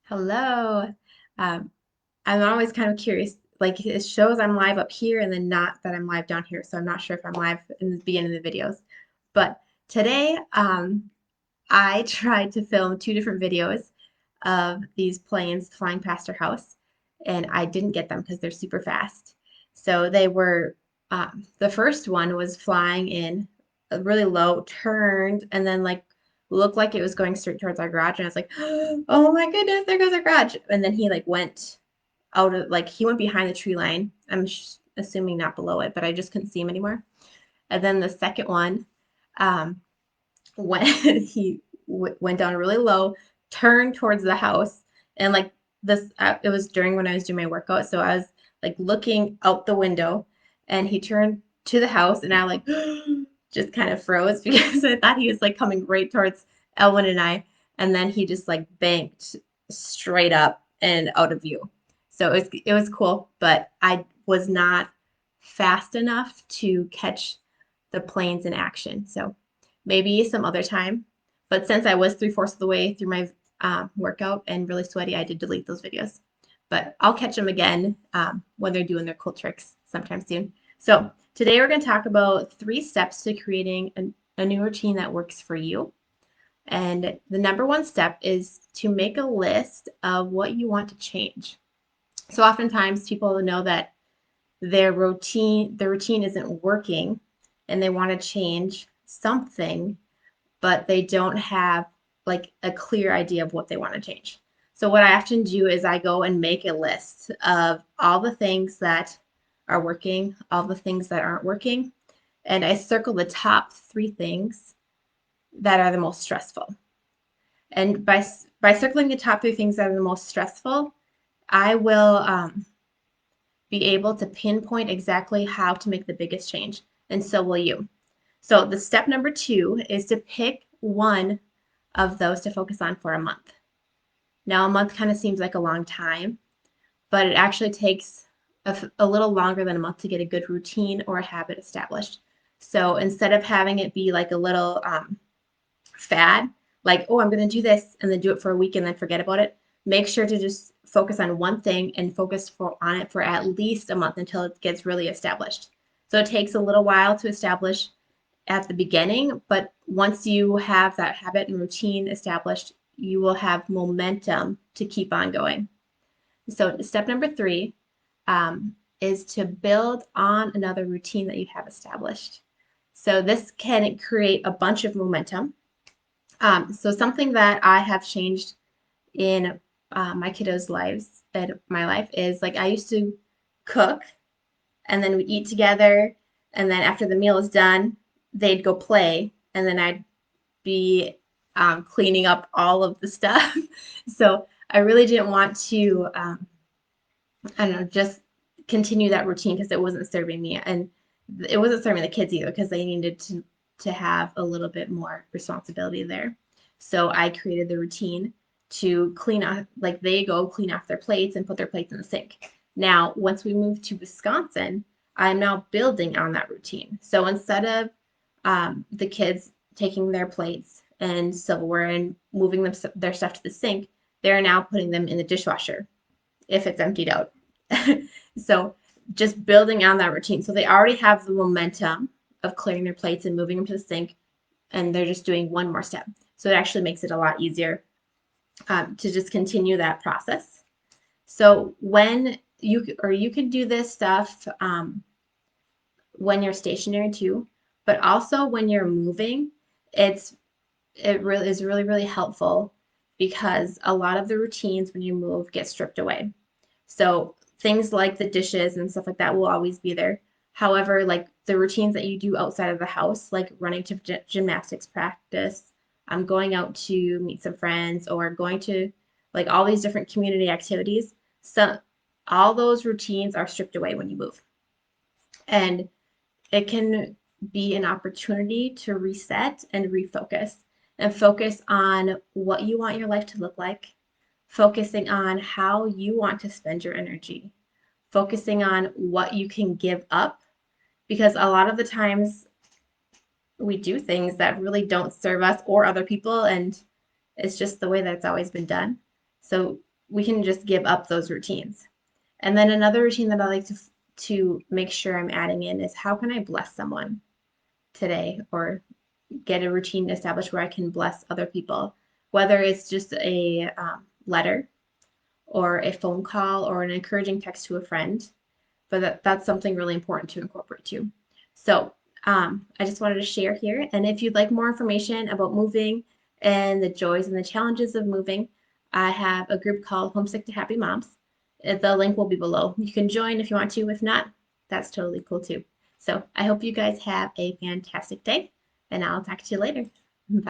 Hello. Um, I'm always kind of curious. Like it shows I'm live up here and then not that I'm live down here. So I'm not sure if I'm live in the beginning of the videos. But today, I tried to film two different videos of these planes flying past our house, and I didn't get them because they're super fast. So they were, the first one was flying in really low, turned, and then like looked like it was going straight towards our garage. And I was like, oh my goodness, there goes our garage. And then he like went out of, like, he went behind the tree line. I'm assuming not below it, but I just couldn't see him anymore. And then the second one, um, when he went down really low, turned towards the house, and like this, it was during when I was doing my workout, so I was like looking out the window, and he turned to the house, and I like just kind of froze because I thought he was like coming right towards Elwin and I, and then he just like banked straight up and out of view. So it was cool, but I was not fast enough to catch the planes in action. So maybe some other time. But since I was three-fourths of the way through my workout and really sweaty, I did delete those videos. But I'll catch them again when they're doing their cool tricks sometime soon. So today we're going to talk about 3 steps to creating a new routine that works for you. And the number one step is to make a list of what you want to change. So oftentimes people know that their routine isn't working and they want to change something, but they don't have like a clear idea of what they want to change. So what I often do is I go and make a list of all the things that are working, all the things that aren't working, and I circle the top 3 things that are the most stressful. And by circling the top 3 things that are the most stressful, I will be able to pinpoint exactly how to make the biggest change, and so will you. So the step number 2 is to pick one of those to focus on for a month. Now, a month kind of seems like a long time, but it actually takes a little longer than a month to get a good routine or a habit established. So instead of having it be like a little fad, like, oh, I'm going to do this and then do it for a week and then forget about it, make sure to just focus on one thing and focus on it for at least a month until it gets really established. So it takes a little while to establish at the beginning, but once you have that habit and routine established, you will have momentum to keep on going. So step number 3 is to build on another routine that you have established. So this can create a bunch of momentum. So something that I have changed in my kiddos' lives and my life is like I used to cook and then we'd eat together, and then after the meal is done, they'd go play, and then I'd be cleaning up all of the stuff. So I really didn't want to, I don't know, just continue that routine because it wasn't serving me, and it wasn't serving the kids either because they needed to have a little bit more responsibility there. So I created the routine to clean off, like they go clean off their plates and put their plates in the sink. Now, once we moved to Wisconsin, I'm now building on that routine. So instead of the kids taking their plates and silverware and moving their stuff to the sink, they're now putting them in the dishwasher if it's emptied out. So just building on that routine. So they already have the momentum of clearing their plates and moving them to the sink, and they're just doing one more step. So it actually makes it a lot easier to just continue that process. So when you can do this stuff when you're stationary too, but also when you're moving, it really is really helpful because a lot of the routines when you move get stripped away. So things like the dishes and stuff like that will always be there. However, like the routines that you do outside of the house, like running to gymnastics practice, going out to meet some friends, or going to like all these different community activities, so all those routines are stripped away when you move. And it can be an opportunity to reset and refocus and focus on what you want your life to look like, focusing on how you want to spend your energy, focusing on what you can give up, because a lot of the times we do things that really don't serve us or other people, and it's just the way that it's always been done. So we can just give up those routines. And then another routine that I like to make sure I'm adding in is how can I bless someone today, or get a routine established where I can bless other people, whether it's just a letter or a phone call or an encouraging text to a friend. But that's something really important to incorporate too. So I just wanted to share here. And if you'd like more information about moving and the joys and the challenges of moving, I have a group called Homesick to Happy Moms. The link will be below. You can join if you want to. If not, that's totally cool too. So I hope you guys have a fantastic day, and I'll talk to you later.